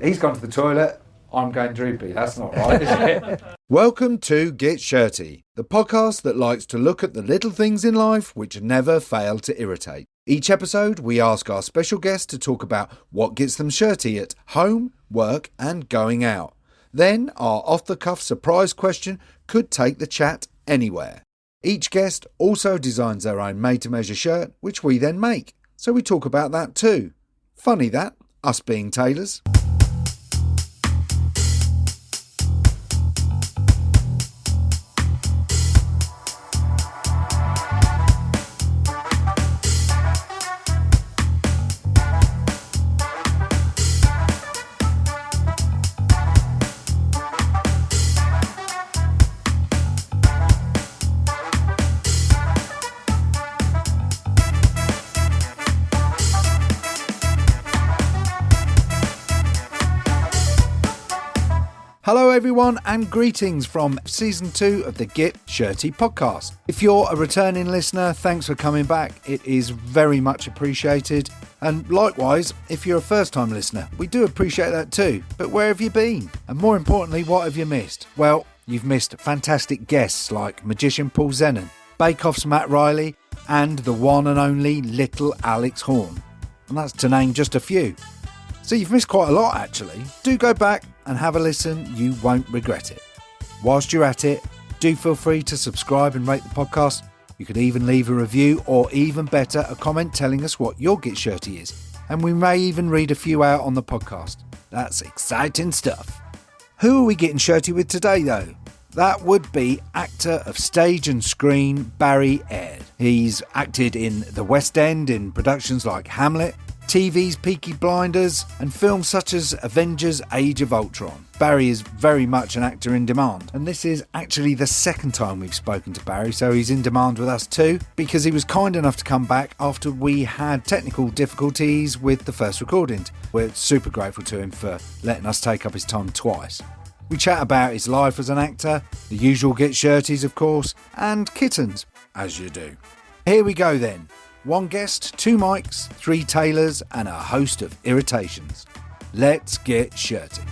He's gone to the toilet. I'm going droopy. That's not right, is it? Welcome to Get Shirty, the podcast that likes to look at the little things in life which never fail to irritate. Each episode, we ask our special guest to talk about what gets them shirty at home, work, and going out. Then, our off-the-cuff surprise question could take the chat anywhere. Each guest also designs their own made-to-measure shirt, which we then make. So we talk about that too. Funny that, us being tailors. Hello everyone and greetings from Season 2 of the Get Shirty podcast. If you're a returning listener, thanks for coming back. It is very much appreciated. And likewise, if you're a first time listener, we do appreciate that too. But where have you been? And more importantly, what have you missed? Well, you've missed fantastic guests like magician Paul Zennon, Bake Off's Matt Riley, and the one and only little Alex Horn. And that's to name just a few. So you've missed quite a lot actually. Do go back and have a listen, you won't regret it. Whilst you're at it, do feel free to subscribe and rate the podcast. You could even leave a review or even better, a comment telling us what your Get Shirty is. And we may even read a few out on the podcast. That's exciting stuff. Who are we getting shirty with today though? That would be actor of stage and screen Barry Aird. He's acted in the West End in productions like Hamlet, TV's Peaky Blinders, and films such as Avengers Age of Ultron. Barry is very much an actor in demand, and this is actually the second time we've spoken to Barry, so he's in demand with us too, because he was kind enough to come back after we had technical difficulties with the first recording. We're super grateful to him for letting us take up his time twice. We chat about his life as an actor, the usual Get Shirties of course, and kittens, as you do. Here we go then. One guest, two mics, three tailors, and a host of irritations. Let's get shirty.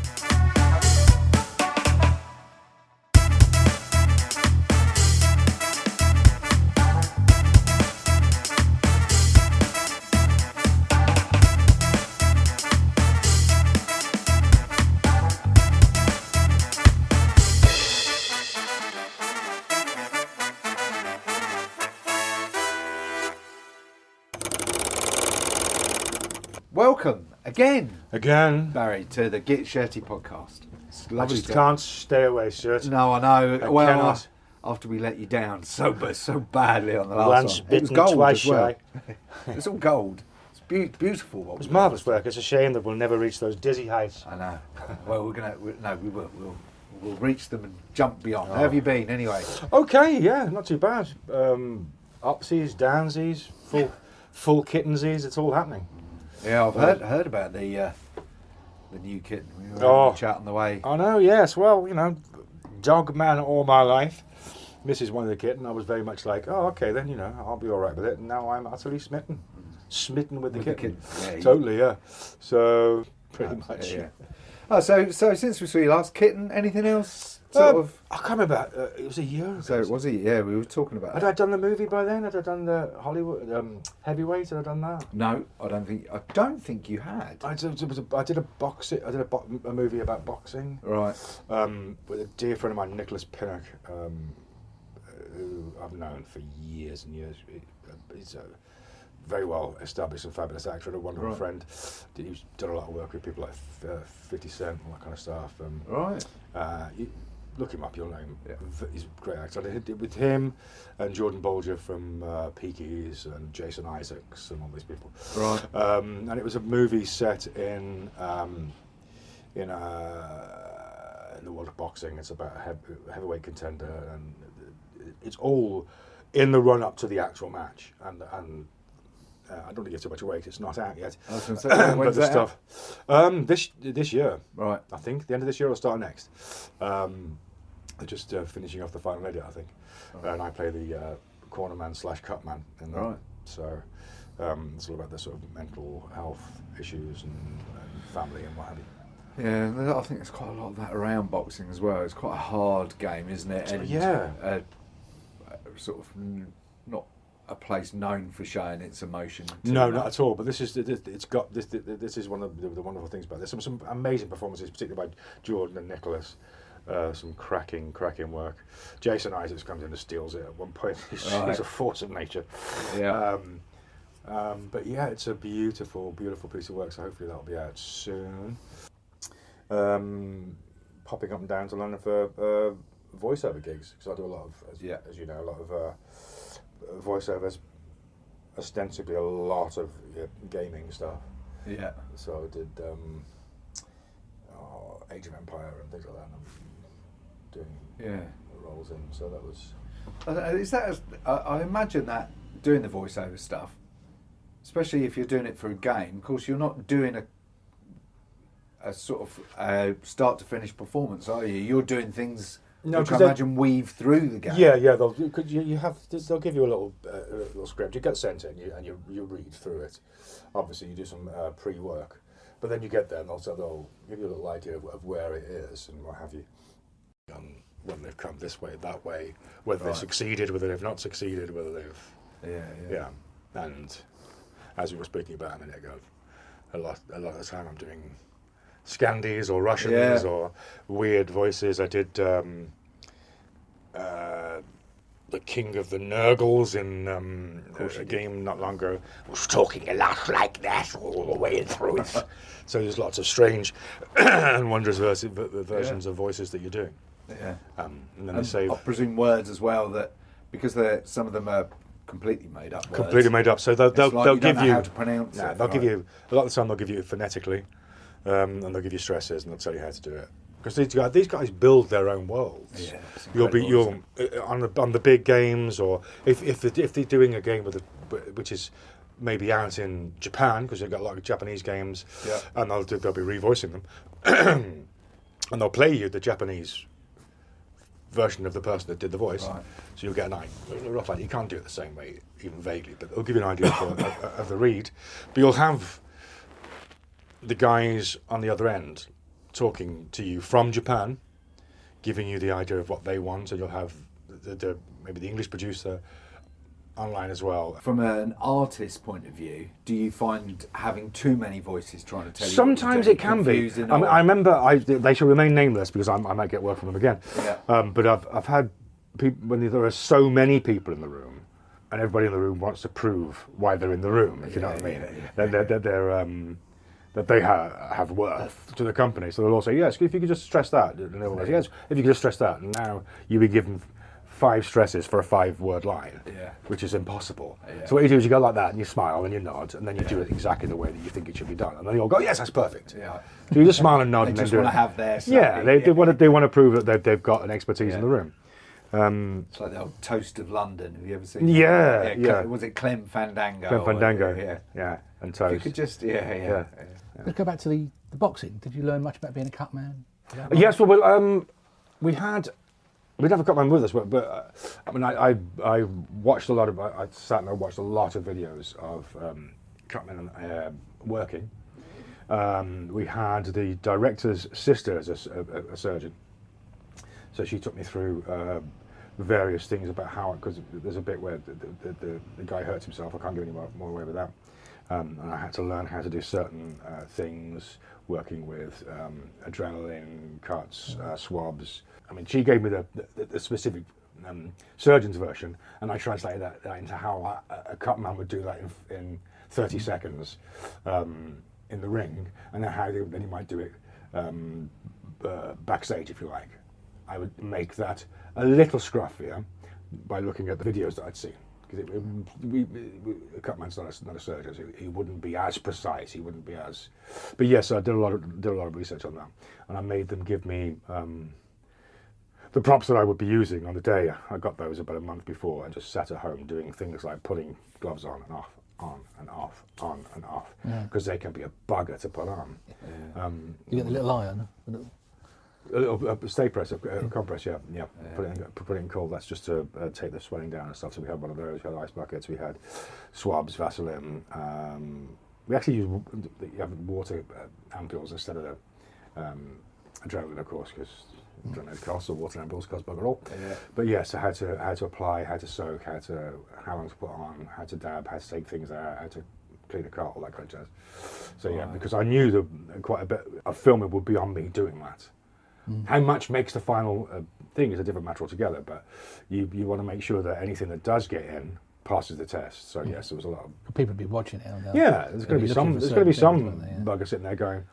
Welcome again, Barry, to the Get Shirty podcast. It's lovely. I just can't stay away, Stuart. No, I know. I cannot. After we let you down so badly on the last Once one. bitten, It was gold twice as well. shy. It's all gold. It's beautiful. It was marvellous work. It's a shame that we'll never reach those dizzy heights. I know. Well, we will. We'll reach them and jump beyond. How have you been, anyway? Okay, yeah, not too bad. Upsies, downsies, full kittensies. It's all happening. Yeah, I've heard about the new kitten. We were having a chat on the way. I know. Yes. Well, dog man all my life. Mrs. wanted a kitten. I was very much like, oh, okay, then I'll be all right with it. And now I'm utterly smitten with the kitten. Yeah, totally, yeah. So pretty much. Yeah. Oh, so since we saw you last, kitten, anything else? I can't remember. It was a year ago. So was it? Yeah, we were talking about. Had I done the movie by then? Had I done the Hollywood Heavyweight? Had I done that? No, I don't think you had. I did a movie about boxing. Right. With a dear friend of mine, Nicholas Pinnock, who I've known for years and years. He's a very well established and fabulous actor and a wonderful friend. He's done a lot of work with people like 50 Cent and that kind of stuff. Right. Look him up, you'll know him. Yeah. He's a great actor. I did it with him and Jordan Bolger from Peaky's and Jason Isaacs and all these people. Right. And it was a movie set in the world of boxing. It's about a heavyweight contender, and it's all in the run up to the actual match. And I don't want to give too much away. It's not out yet. I was going to say, when's that stuff? This year, right? I think the end of this year or start next. They're just finishing off the final edit, I think. Right. And I play the cornerman / cutman. Right. So it's all about the sort of mental health issues and family and what have you. Yeah, I think there's quite a lot of that around boxing as well. It's quite a hard game, isn't it? And, sort of not a place known for showing its emotion. No, not at all. But this is it's got this. This is one of the wonderful things about this. Some amazing performances, particularly by Jordan and Nicholas. Some cracking work. Jason Isaacs comes in and steals it at one point. He's a force of nature. Yeah. But yeah, it's a beautiful piece of work. So hopefully that'll be out soon. Popping up and down to London for voiceover gigs, because I do a lot of, as you know, a lot of voiceovers. Ostensibly a lot of gaming stuff. Yeah. So I did Age of Empire and things like that. And I'm doing roles in. So that was. Is that? I imagine that doing the voiceover stuff, especially if you're doing it for a game. Of course, you're not doing a sort of start to finish performance, are you? You're doing things which I imagine weave through the game. Yeah. They'll give you a little script. You get sent in, and you read through it. Obviously, you do some pre-work, but then you get there, and they'll give you a little idea of where it is and what have you. When they've come this way, that way, whether they've succeeded, whether they've not succeeded, whether they've yeah. And as we were speaking about a minute ago, a lot of the time I'm doing Scandies or Russians or weird voices. I did the King of the Nurgles in a game not long ago. Was talking a lot like that all the way through it. So there's lots of strange and wondrous versions of voices that you're doing. Yeah. And then they save. I presume words as well, that because some of them are completely made up. Completely made up. So they'll give you how to pronounce it. They'll give you a lot of the time. They'll give you it phonetically, and they'll give you stresses, and they'll tell you how to do it. Because these guys build their own worlds. Yeah, you'll on the big games, or if they're doing a game which is maybe out in Japan, because they've got a lot of Japanese games, and they'll be revoicing them, and they'll play you the Japanese version of the person that did the voice, so you'll get a rough idea. You can't do it the same way, even vaguely, but it'll give you an idea of the read. But you'll have the guys on the other end talking to you from Japan, giving you the idea of what they want, and you'll have maybe the English producer online as well. From an artist's point of view, do you find having too many voices trying to tell you? Sometimes it can be. I remember they shall remain nameless because I might get work from them again. Yeah. But I've had people when there are so many people in the room, and everybody in the room wants to prove why they're in the room. If you know what I mean. That they have worth to the company. So they'll all say, yes, if you could just stress that. And they'll say, yes, if you could just stress that. And now you'll be given 5 stresses for a 5-word line, which is impossible. Yeah. So what you do is you go like that and you smile and you nod and then you do it exactly the way that you think it should be done. And then you all go, yes, that's perfect. Yeah. So you just smile and nod and then do it. They just want to have their say. Yeah, they want to prove that they've got an expertise in the room. It's like the old Toast of London. Have you ever seen that? Yeah. Was it Clem Fandango? Clem Fandango, yeah. And Toast. You could just, Let's go back to the boxing. Did you learn much about being a cut man? Yes, well, we had... We'd have a cut man with us, but I mean, I watched a lot of... I sat and I watched a lot of videos of cutmen working. We had the director's sister as a surgeon. So she took me through various things about how... Because there's a bit where the guy hurts himself. I can't give any more away with that. And I had to learn how to do certain things, working with adrenaline cuts, swabs. I mean, she gave me the specific surgeon's version, and I translated that into how a cut man would do that in 30 seconds in the ring, and then how then he might do it backstage, if you like. I would make that a little scruffier by looking at the videos that I'd seen. Because a cut man's not a surgeon, so he wouldn't be as precise. He wouldn't be as. But yes, I did a lot of research on that, and I made them give me the props that I would be using on the day. I got those about a month before, and just sat at home doing things like putting gloves on and off, on and off, on and off, because they can be a bugger to put on. Yeah. You get the little iron. A little stay press, compress, yeah. Put it in cold. That's just to take the swelling down and stuff. So we had one of those. We had ice buckets. We had swabs, Vaseline. We actually use water ampules instead of Adrenaline, of course, because adrenaline costs or water ampules cost bugger all. Yeah. But yes, so how to apply, how to soak, how long to put on, how to dab, how to take things out, how to clean a car, all that kind of jazz. So yeah, because I knew that quite a bit of filming would be on me doing that. How much makes the final thing is a different matter altogether, but you want to make sure that anything that does get in passes the test. So yes, there was a lot of People would be watching it. yeah. There's going to be some bugger sitting there going.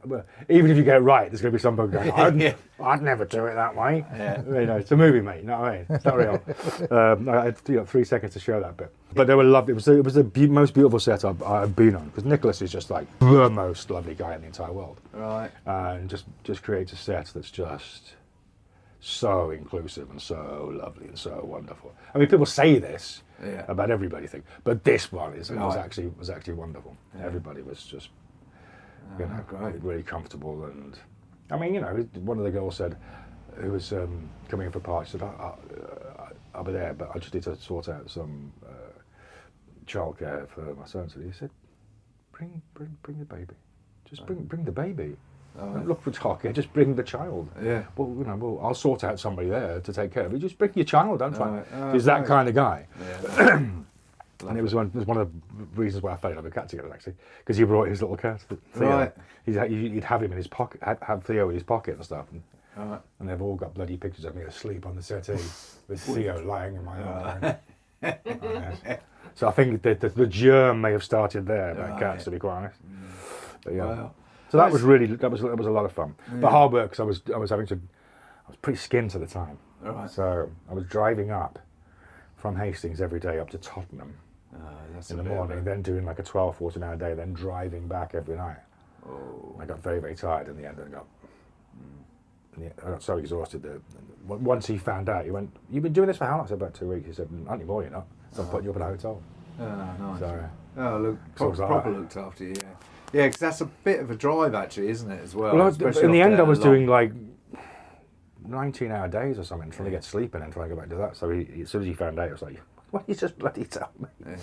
Well, even if you get it right, there's going to be some bugger going. I'd never do it that way. Yeah. You know, it's a movie, mate. You know what I mean? It's not real. I had 3 seconds to show that bit, but they were lovely. It was the most beautiful set I've been on, because Nicholas is just like the most lovely guy in the entire world. Right. And just creates a set that's just so inclusive and so lovely and so wonderful. I mean, people say this about everybody, but this one was actually wonderful. Yeah. Everybody was just great. really comfortable, and I mean, one of the girls said, who was coming in for a part, she said, I'll be there, but I just need to sort out some childcare for my son. So he said, bring the baby, just bring the baby. Don't look for childcare, just bring the child. Yeah. Well, I'll sort out somebody there to take care of you. Just bring your child. Don't try. He's that kind of guy. Yeah. And it was one of the reasons why I fell in love with cat together, actually, because he brought his little cat. Theo. Right. He'd have him in his pocket, have Theo in his pocket and stuff. Right. And they've all got bloody pictures of me asleep on the settee with Theo lying in my arms. So I think the germ may have started there about cats, to be quite honest. But yeah. Wow. So that was a lot of fun. Yeah. But hard work, because I was pretty skint at the time. Right. So I was driving up from Hastings every day up to Tottenham in the morning, then doing like a 12, 14-hour day, then driving back every night. Oh. I got very, very tired in the end, and I got so exhausted that once he found out, he went, "You've been doing this for how long?" I said, "About 2 weeks." He said, "Not anymore, you're not. So I'm putting you up in a hotel." Oh, nice. So, Look, proper looked after you. Yeah, because that's a bit of a drive, actually, isn't it, as well? well, Especially in the end, I after was long- doing like 19-hour days or something, trying to get sleep in and trying to go back to that. So as soon as he found out, I was like, "What you just bloody tell me?" Yeah.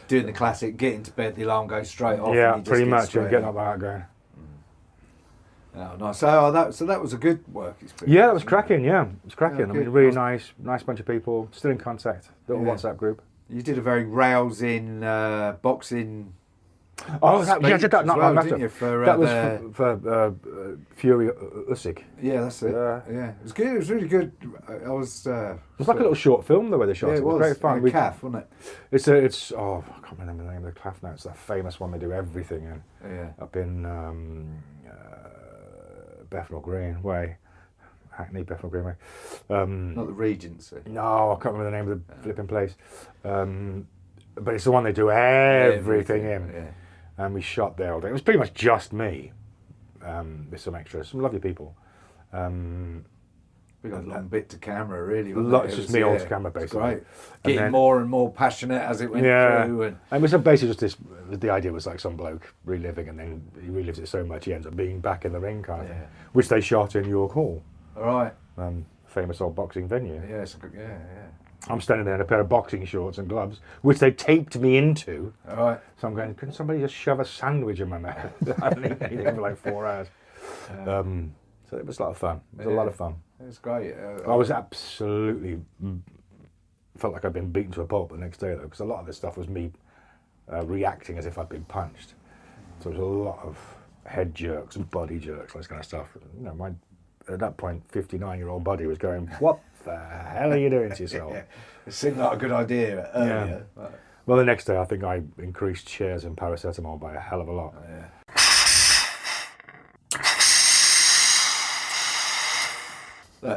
Doing the classic, getting to bed, the alarm goes straight off. Yeah, and you just pretty get much. straight And getting up. up that going. Oh, nice. So that was a good work experience. Yeah, that was cracking. Yeah, it was cracking. Yeah, I mean, good. really nice bunch of people. Still in contact. Little Yeah. WhatsApp group. You did a very rousing boxing. Oh, I did that. as Not well, long didn't after. you, for, That was the- for Fury Usyk. Yeah, that's it. Yeah. Yeah, it was good. It was really good. I was. It was like a little short film the way they shot Yeah, it. it It was was. great fun. In a calf, wasn't it? It's I can't remember the name of the calf now. It's that famous one they do everything in. Yeah. Up in Bethnal Green way, Hackney, Bethnal Green way. Not the Regency. No, I can't remember the name of the flipping place. But it's the one they do everything in. Yeah. And we shot there all day. It was pretty much just me, with some extras, some lovely people. We got a long bit to camera, really. It's just me on camera, basically. Great. And Getting then- more and more passionate as it went through. And it was basically just this. The idea was like some bloke reliving, and then he relives it so much he ends up being back in the ring, kind of thing. Which they shot in York Hall, all right. famous old boxing venue. Yeah, it's a good, yeah. I'm standing there in a pair of boxing shorts and gloves, which they taped me into. All right. So I'm going, can somebody just shove a sandwich in my mouth? I haven't eaten anything for like 4 hours. So it was a lot of fun. It was a lot of fun. It was great. I was absolutely felt like I'd been beaten to a pulp the next day though, because a lot of this stuff was me reacting as if I'd been punched. So it was a lot of head jerks and body jerks, all this kind of stuff. My at that point 59-year-old body was going, "What the hell are you doing to yourself?" It seemed like a good idea earlier. Yeah. Well, the next day I think I increased shares in paracetamol by a hell of a lot.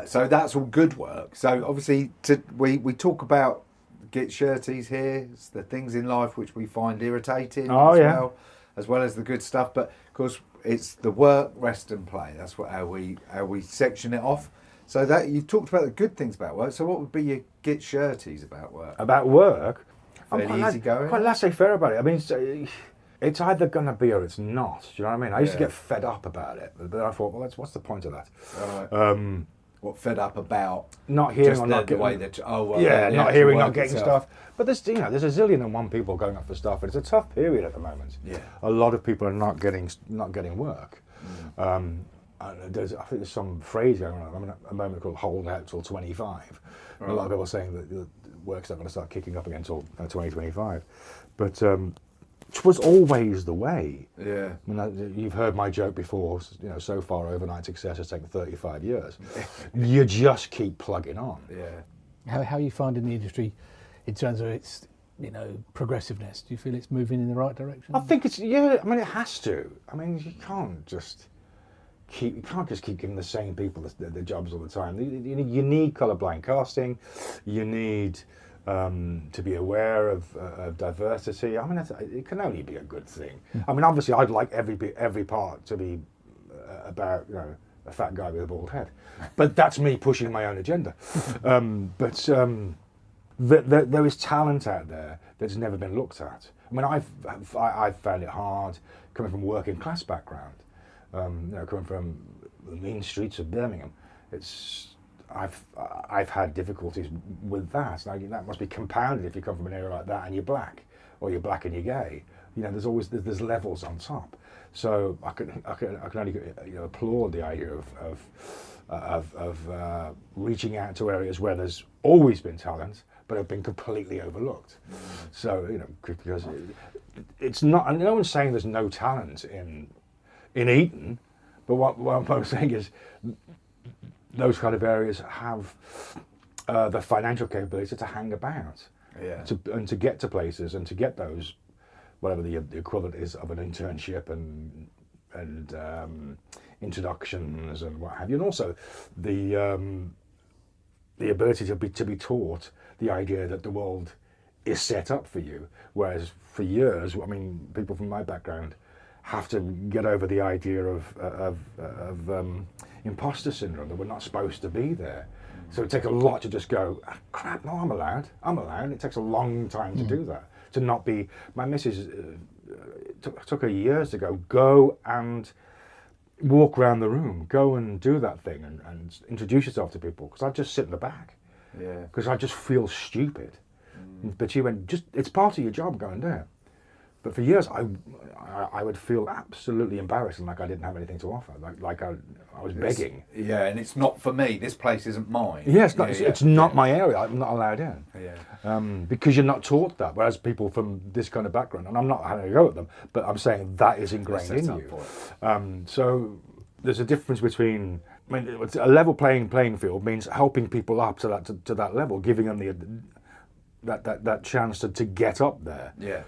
So that's all good work. So obviously, we talk about get shirties here, it's the things in life which we find irritating as well as the good stuff. But of course, it's the work, rest and play. That's how we section it off. So that you've talked about the good things about work. So what would be your get shirties about work? About work, Fairly easy going. Quite laissez-faire about it. I mean, it's either going to be or it's not. Do you know what I mean? I used to Yeah. get fed up about it, but I thought, well, what's the point of that? Right. What fed up about? Not hearing Just or the not getting. way that the not actual hearing, work not getting itself. stuff. But there's a zillion and one people going up for stuff, and it's a tough period at the moment. Yeah. A lot of people are not getting work. I think there's some phrase going on. I mean, a moment called "hold out till 25." Right. A lot of people are saying that the work's not going to start kicking up again until 2025, but it was always the way. Yeah. I mean, you've heard my joke before. You know, so far overnight success has taken 35 years. You just keep plugging on. Yeah. How are you finding the industry in terms of its progressiveness? Do you feel it's moving in the right direction? I think it's I mean, it has to. I mean, you can't just keep giving the same people the jobs all the time. You need colourblind casting. You need to be aware of diversity. I mean, it can only be a good thing. I mean, obviously, I'd like every part to be about a fat guy with a bald head, but that's me pushing my own agenda. There is talent out there that's never been looked at. I mean, I've found it hard coming from a working class background. Coming from the mean streets of Birmingham, I've had difficulties with that. Now, that must be compounded if you come from an area like that and you're black, or you're black and you're gay. There's levels on top. So I can only applaud the idea of reaching out to areas where there's always been talent, but have been completely overlooked. So because it's not, and no one's saying there's no talent in Eton, but what I'm saying is those kind of areas have the financial capability to hang about, and to get to places and to get those, whatever the equivalent is of an internship and introductions and what have you, and also the ability to be taught the idea that the world is set up for you, whereas for years, I mean, people from my background have to get over the idea of imposter syndrome, that we're not supposed to be there. So it takes a lot to just go, crap, no, I'm allowed. It takes a long time to do that. To not be, my missus took her years to go and walk around the room, go and do that thing and introduce yourself to people, because I'd just sit in the back. Yeah. Because I just feel stupid. But she went, it's part of your job, go and do it. But for years, I would feel absolutely embarrassed and like I didn't have anything to offer, like I was begging. Yeah, and it's not for me. This place isn't mine. Yes, it's not my area. I'm not allowed in. Yeah. Because you're not taught that. Whereas people from this kind of background, and I'm not having a go at them, but I'm saying that is ingrained in you. So there's a difference between. I mean, a level playing field means helping people up to that level, giving them that chance to get up there. Yeah.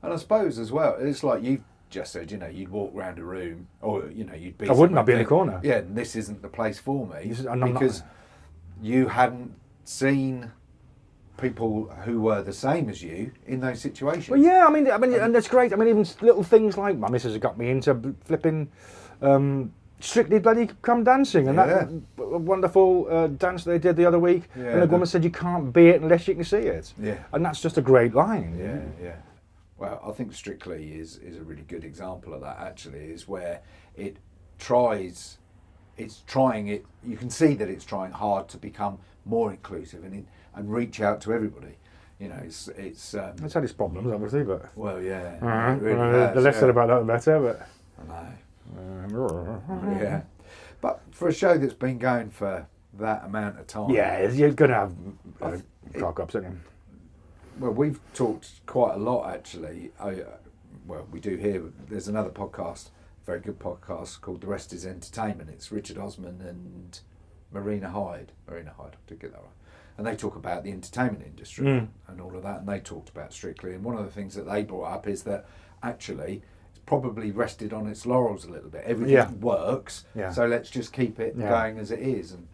And I suppose as well, it's like you've just said, you'd walk around a room, or you'd be. I wouldn't. I'd be in the corner. Yeah, and this isn't the place for me, because you hadn't seen people who were the same as you in those situations. Well, yeah, I mean, and that's great. I mean, even little things like my missus has got me into flipping. Strictly Bloody Come Dancing, and that wonderful dance they did the other week. Yeah, and the woman said, "You can't be it unless you can see it." Yeah, and that's just a great line. Yeah. Well, I think Strictly is a really good example of that. Actually, is where it's trying it. You can see that it's trying hard to become more inclusive and reach out to everybody. It's it's had its problems, obviously, but it really has, the less said about that, the better. But I know. Yeah, but for a show that's been going for that amount of time, you're going to have cock-ups, aren't you? Well, we've talked quite a lot, actually. We do here. There's another podcast, very good podcast, called The Rest is Entertainment. It's Richard Osman and Marina Hyde. I did get that right. And they talk about the entertainment industry and all of that, and they talked about Strictly. And one of the things that they brought up is that actually it's probably rested on its laurels a little bit. Everything works, so let's just keep it going as it is. And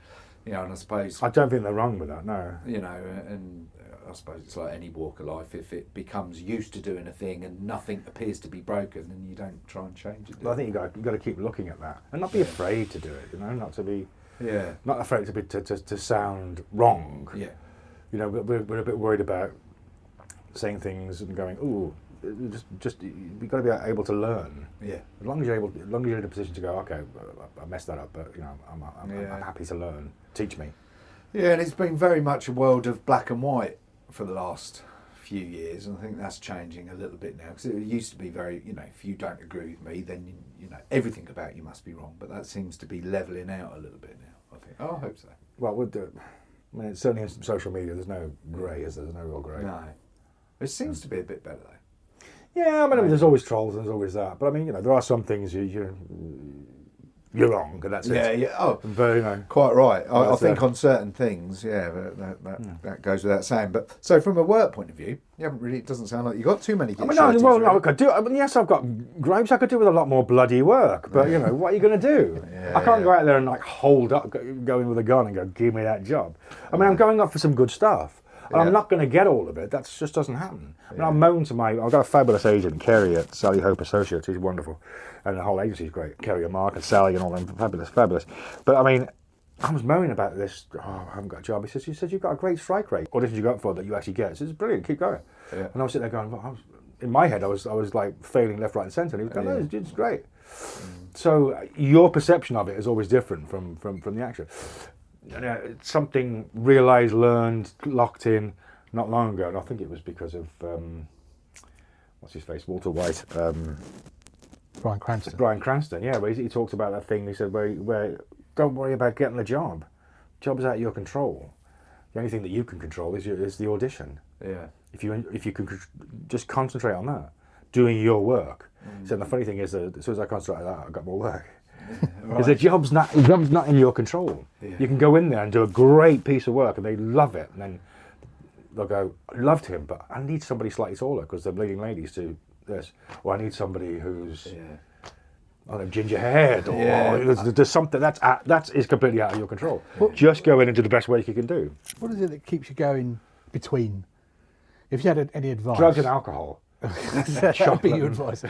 and I suppose I don't think they're wrong with that. No, and I suppose it's like any walk of life. If it becomes used to doing a thing and nothing appears to be broken, then you don't try and change it. Well, I think you've got to keep looking at that and not be afraid to do it. Not to be. Yeah. Not afraid to sound wrong. Yeah. We're a bit worried about saying things and going, ooh, just we've got to be able to learn. Yeah. As long as you're in a position to go, okay, I messed that up, but I'm happy to learn. Teach me. Yeah, and it's been very much a world of black and white for the last few years, and I think that's changing a little bit now, because it used to be very, if you don't agree with me, then everything about you must be wrong. But that seems to be levelling out a little bit now, I think. Oh, I hope so. Well, it's certainly in social media, there's no grey, is there? There's no real grey. No. It seems to be a bit better, though. Yeah, I mean, there's always trolls and there's always that. But I mean, there are some things you're wrong, and that's it. Yeah. Oh, but, quite right. I think on certain things, that goes without saying. But so from a work point of view, you haven't really. It doesn't sound like you've got too many. I could do. Yes, I've got gripes. I could do with a lot more bloody work. But what are you going to do? I can't go out there and hold up, go in with a gun and go, give me that job. I mean, I'm going up for some good stuff. And I'm not going to get all of it. That just doesn't happen. I mean, I've moaned to I've got a fabulous agent, Kerry at Sally Hope Associates. He's wonderful. And the whole agency's great. Kerry and Mark and Sally and all them. Fabulous. But I mean, I was moaning about this. I haven't got a job. He says, you've got a great strike rate. Auditions you go up for that you actually get. He says, brilliant, keep going. Yeah. And I was sitting there going, in my head, I was like failing left, right and centre. And he was going, no, it's great. So your perception of it is always different from the actual. It's something realised, learned, locked in not long ago, and I think it was because of what's his face, Walter White, Bryan Cranston. Bryan Cranston, yeah, where he talked about that thing. He said, where don't worry about getting the job. Job's out of your control. The only thing that you can control is the audition. Yeah. If you can just concentrate on that, doing your work. So the funny thing is that as soon as I concentrate on that, I got more work. Because the job's not in your control. Yeah. You can go in there and do a great piece of work and they love it, and then they'll go, I loved him, but I need somebody slightly taller because they're leading ladies to this, or I need somebody who's ginger haired, or there's something that is completely out of your control. Just go in and do the best work you can do. What is it that keeps you going between? If you had any advice, drugs and alcohol. That would be your advice. So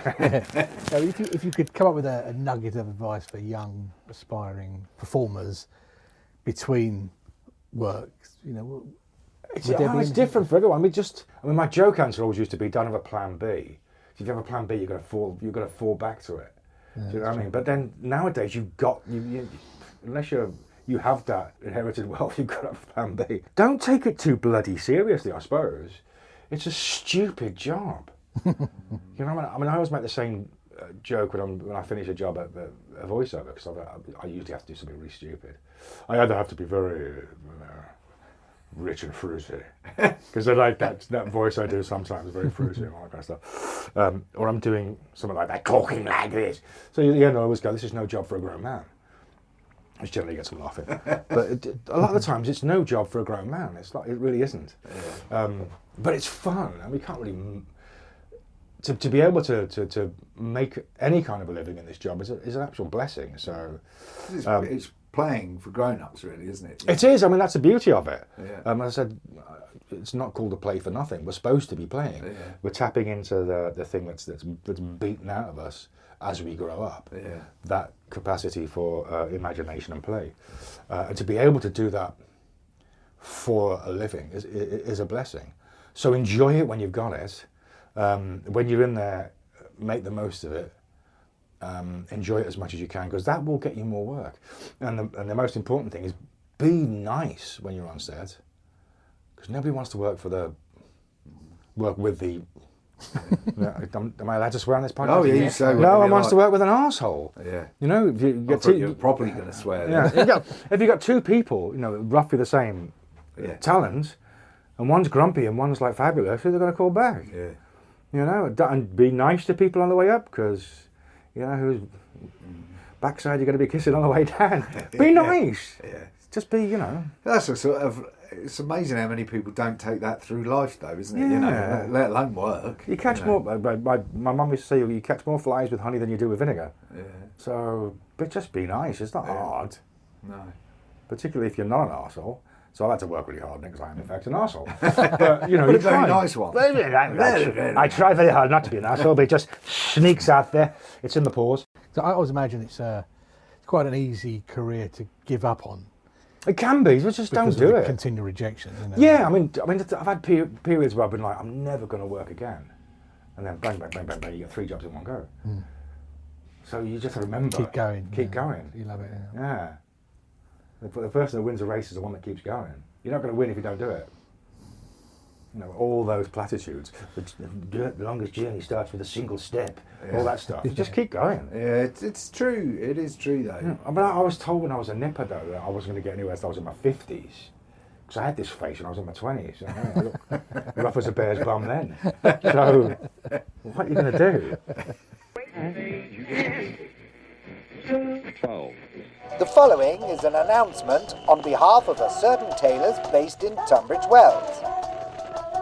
if you could come up with a nugget of advice for young aspiring performers between works, it's different for everyone. My joke answer always used to be, don't have a plan B. If you have a plan B, you're going to fall back to it. Do you know what I mean? But then nowadays unless you have that inherited wealth, you've got to have a plan B. Don't take it too bloody seriously, I suppose. It's a stupid job. I always make the same joke when I finish a job at a voiceover, because I usually have to do something really stupid. I either have to be very rich and fruity, because I like that voice I do sometimes, very fruity and all that kind of stuff, or I'm doing something like that, talking like this. So at the end I always go, this is no job for a grown man, which generally gets them laughing. But a lot of the times it's no job for a grown man. It's like, it really isn't. But it's fun, and we can't really. To be able to make any kind of a living in this job is an actual blessing. So it's playing for grown-ups, really, isn't it? It is. I mean, that's the beauty of it. Yeah. As I said, it's not called a play for nothing. We're supposed to be playing. Yeah. We're tapping into the thing that's beaten out of us as we grow up. Yeah. That capacity for imagination and play, and to be able to do that for a living is a blessing. So enjoy it when you've got it. When you're in there, make the most of it. Enjoy it as much as you can, because that will get you more work. And the most important thing is be nice when you're on set, because nobody wants to work with the. Am I allowed to swear on this podcast? Oh yeah, you say. No one wants to work with an arsehole. Yeah. If you get you're probably going to swear. Yeah. If you've got two people, roughly the same talent, and one's grumpy and one's like fabulous, who are they going to call back? Yeah. And be nice to people on the way up, because whose backside you're going to be kissing on the way down. Be nice. Yeah. Just be, That's a sort of. It's amazing how many people don't take that through life, though, isn't it? Yeah. Let alone work. You catch more. My mum used to say you catch more flies with honey than you do with vinegar. Yeah. So, but just be nice. It's not hard. No. Particularly if you're not an arsehole. So I had to work really hard because I am in fact an arsehole. But you're a very nice one. I try very hard not to be an arsehole, but it just sneaks out there. It's in the pores. So I always imagine it's quite an easy career to give up on. It can be, but just don't do it. Continual rejection. Yeah, I mean, I've had periods where I've been like, I'm never going to work again, and then bang, bang, bang, bang, bang, you get 3 jobs in one go. So you just remember, keep going. You love it. Yeah. The person that wins a race is the one that keeps going. You're not going to win if you don't do it. all those platitudes. The longest journey starts with a single step. All that stuff. Just keep going. Yeah, it's true. It is true though. Yeah. But I was told when I was a nipper though that I wasn't going to get anywhere until I was in my 50s. Because I had this face when I was in my 20s. You know, I looked rough as a bear's bum then. So, what are you going to do? The following is an announcement on behalf of a certain tailors based in Tunbridge Wells.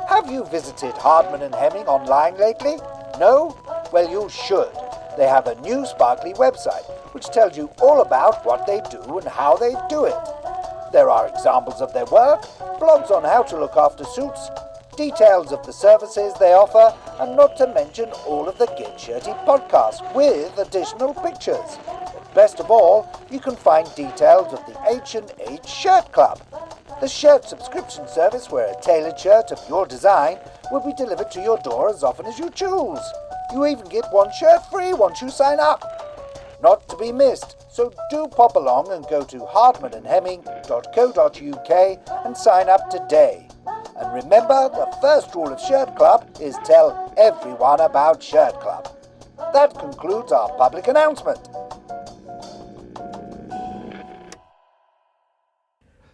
Have you visited Hardman and Hemming online lately? No? Well, you should. They have a new sparkly website which tells you all about what they do and how they do it. There are examples of their work, blogs on how to look after suits, details of the services they offer, and not to mention all of the Get Shirty podcasts with additional pictures. But best of all, you can find details of the H&H Shirt Club, the shirt subscription service where a tailored shirt of your design will be delivered to your door as often as you choose. You even get one shirt free once you sign up. Not to be missed, so do pop along and go to hardmanandhemming.co.uk and sign up today. And remember, the first rule of Shirt Club is tell everyone about Shirt Club. That concludes our public announcement.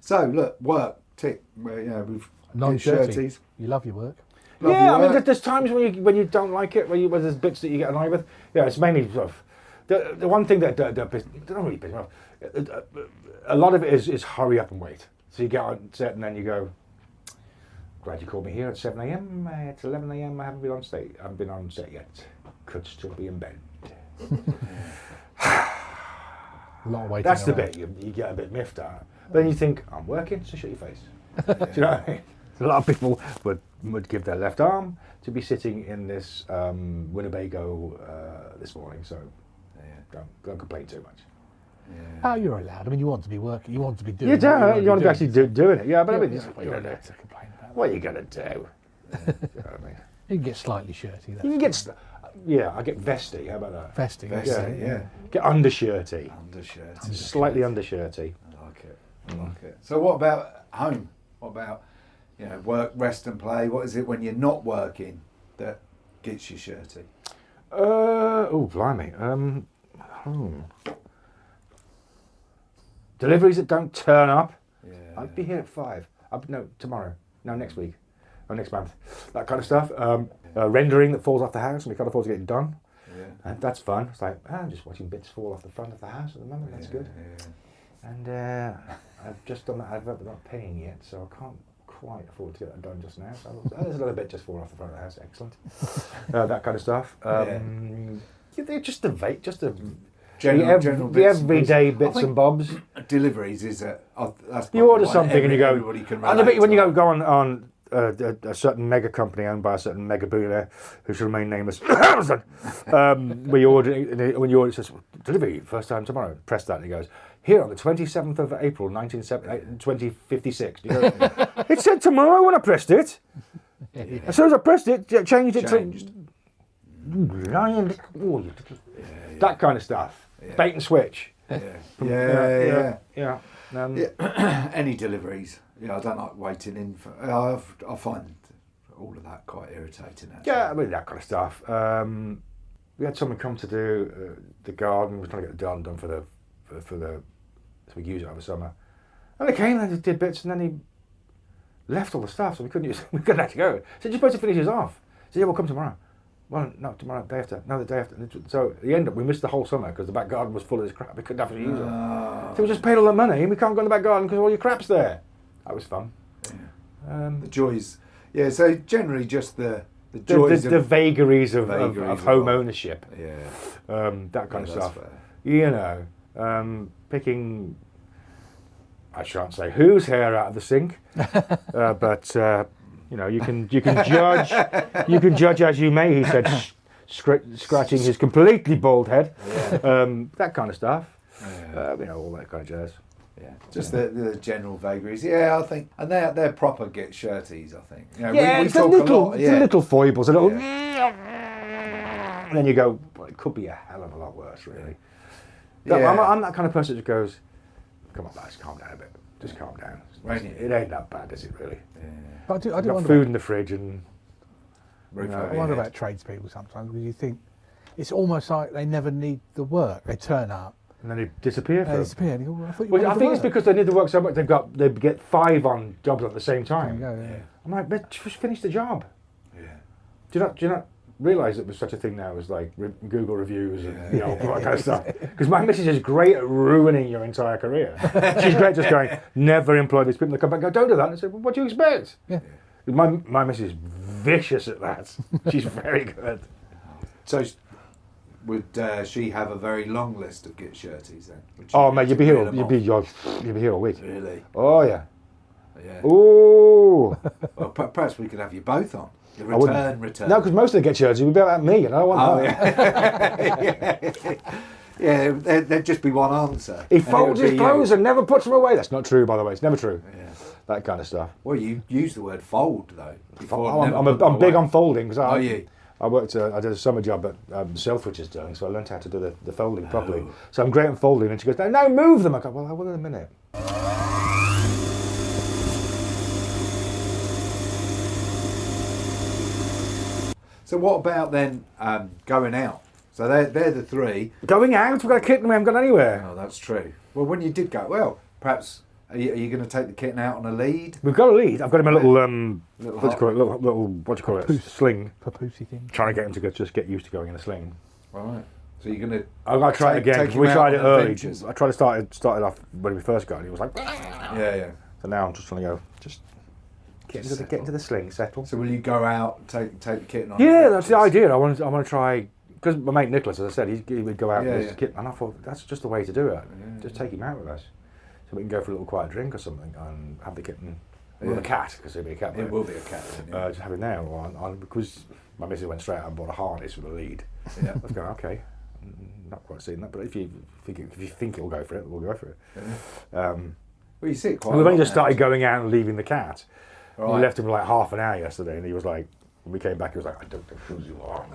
So look, work tick. Well, you know, we've Non-shirty. shirties. You love your work. Love Yeah, your I mean, work. there's times when you don't like it, where there's bits that you get annoyed with. Yeah, it's mainly sort of the one thing that don't really piss me off. A lot of it is hurry up and wait. So you get on set and then you go, glad you called me here at 7 a.m. It's 11 a.m. I haven't been on set. I haven't been on set yet. Could still be in bed. A lot of waiting. That's the around. bit you get a bit miffed at. Then you think, I'm working, so shut your face. Do you know what I mean? A lot of people would give their left arm to be sitting in this Winnebago this morning, so don't complain too much. Oh, you're allowed. I mean, you want to be working. You want to be doing. You don't. You want to be doing. actually doing it. Yeah, but I mean, Yeah, what you're are you allowed gonna to complain about that. What are you gonna do? You know what I mean? You can get slightly shirty. You can get. I get vesty. How about that? Vesting. Vesty, yeah. Get undershirty. Undershirt. Slightly undershirty. I like it. I like it. So what about home? What about, work, rest and play? What is it when you're not working that gets you shirty? Blimey. Deliveries that don't turn up. Yeah. I'd be here at 5. No, tomorrow. No, next week. Or next month. That kind of stuff. Rendering that falls off the house and we can't afford to get it done. Yeah. That's fun. It's like, I'm just watching bits fall off the front of the house at the moment. That's good. Yeah. And I've just done that advert but not paying yet, so I can't quite afford to get that done just now. So there's another bit just falling off the front of the house. Excellent. That kind of stuff. Just the General the everyday bits and bobs. Deliveries is that's You order one something and you go, everybody can and the bit relate when you to. go on a certain mega company owned by a certain mega billionaire who shall remain nameless. When you order it says delivery first time tomorrow. Press that and it goes here on the 27th of April 2056. You go, it said tomorrow when I pressed it. As soon as I pressed it, changed it to that kind of stuff. Bait and switch. Yeah. Yeah. Any deliveries? I don't like waiting in for. I find all of that quite irritating. Actually. Yeah, I mean that kind of stuff. We had someone come to do the garden. We're trying to get the garden done for the so we use it over summer. And they came and they did bits, and then he left all the stuff, so we couldn't actually go. So you're supposed to finish this off. So yeah, we'll come tomorrow. Well, no, tomorrow, day after. No, the day after. So at the end, we missed the whole summer because the back garden was full of this crap. We couldn't actually use it. So we just paid all that money and we can't go in the back garden because all your crap's there. That was fun. Yeah. The joys. Yeah, so generally just the joys the vagaries of of home life. ownership. Yeah. That kind of that's stuff. fair. Picking, I shan't say whose hair out of the sink, but you can judge as you may. He said, scratching his completely bald head. Yeah. That kind of stuff. Yeah. All that kind of jazz. Yeah, just the general vagaries. Yeah, I think, and they're proper get shirties. I think. We it's talk the a lot. Yeah. little foibles, and then you go, well, it could be a hell of a lot worse, really. Yeah. I'm that kind of person that goes, come on, guys, calm down a bit. Just calm down. It's Raining. It ain't that bad, is it really? Yeah. But I do Got wonder food in the fridge and Roof No, over I your wonder head. about tradespeople sometimes because you think it's almost like they never need the work. They turn up, then they disappear. they disappear. And you go, well, I thought you Well, I wanted think the it's work. because they need the work so much. They get 5 on jobs at the same There you time. go, yeah. I'm like, but just finish the job. Yeah. Do you not realise that there's such a thing now as like Google reviews and all that kind of stuff? Because my missus is great at ruining your entire career. She's great just going, never employ these people. They come back and go, don't do that. And I say, well, what do you expect? Yeah. My missus is vicious at that. She's very good. So, would she have a very long list of Git shirties then? Would she Oh be mate, able you'd be to here. reel them You'd be here all week. off? Really? Oh yeah. Yeah. Ooh. Well, perhaps we could have you both on. The I wouldn't. return. No, because most of the Get shirts would be about me, and I don't want Oh, that. yeah. Yeah, there'd just be one answer. He and it folds would his be clothes you. and never puts them away. That's not true, by the way. It's never true. Yeah. That kind of stuff. Well, you use the word fold, though. before Oh, never I'm put them big away. on folding because Are you? I worked. I did a summer job at Selfridges doing, so I learned how to do the folding properly. So I'm great at folding, and she goes, "No, move them." I go, "Well, I will in a minute." So what about then going out? So they're the three. Going out, we've got a kitten. We haven't gone anywhere. Oh, that's true. Well, when you did go, well, perhaps are you going to take the kitten out on a lead? We've got a lead. I've got him a little Little what do you call it? Little what do you call it? Sling. Papoosey thing. Trying to get him to just get used to going in a sling. Right. So you're going to. I've got to try it Take again. him We out tried on it early. adventures. I tried to start it off when we first got it. He was like, Yeah. so now I'm just trying to go. Just get into the sling, settle. So will you go out, take the kitten on? Yeah, that's the adventures? idea. I want to try because my mate Nicholas, as I said, he would go out Yeah, with his yeah. kitten, and I thought that's just the way to do it. Yeah, Just yeah. take him out with us, so we can go for a little quiet drink or something, and have the kitten, or Yeah. the cat, because there'll be a cat. It there. will be a cat. Then, yeah. Just have him there on because my missus went straight out and bought a harness with a lead. Yeah. I was going, okay, not quite seeing that, but if you think he'll go for it, we'll go for it. Yeah. Well, you see it quite. We've a only lot just started now. going out and leaving the cat. Right. We left him for like half an hour yesterday, and he was like, when we came back, he was like, I don't know who you are.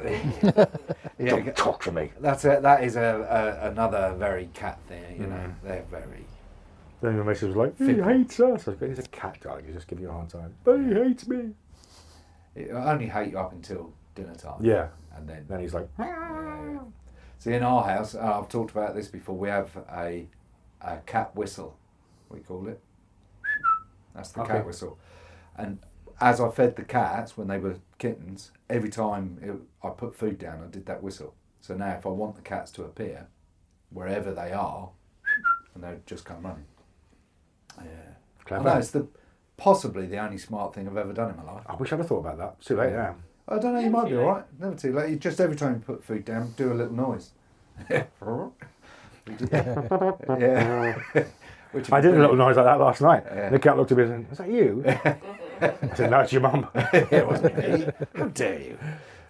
Yeah, Don't talk to me. That's it. That is another very cat thing. You know, they're very. Then my missus was like, he Fickle. hates us. I was going, he's a cat, darling. He's just giving you a hard time. But he hates me. It'll only hate you up until dinner time. Yeah. And then. Then he's like, See, in our house, I've talked about this before. We have a cat whistle. We call it. That's the Okay. cat whistle. And as I fed the cats when they were kittens, every time I put food down, I did that whistle. So now, if I want the cats to appear, wherever they are, and they'll just come running. Yeah. Clever. I know, it's possibly the only smart thing I've ever done in my life. I wish I'd have thought about that. It's too late now. I don't know, you might be all right. Never too late. You just every time you put food down, do a little noise. Yeah. Which I did a little noise like that last night. Yeah. The cat looked at me and said, is that you? I said, no, it's your mum. It wasn't me. How dare you?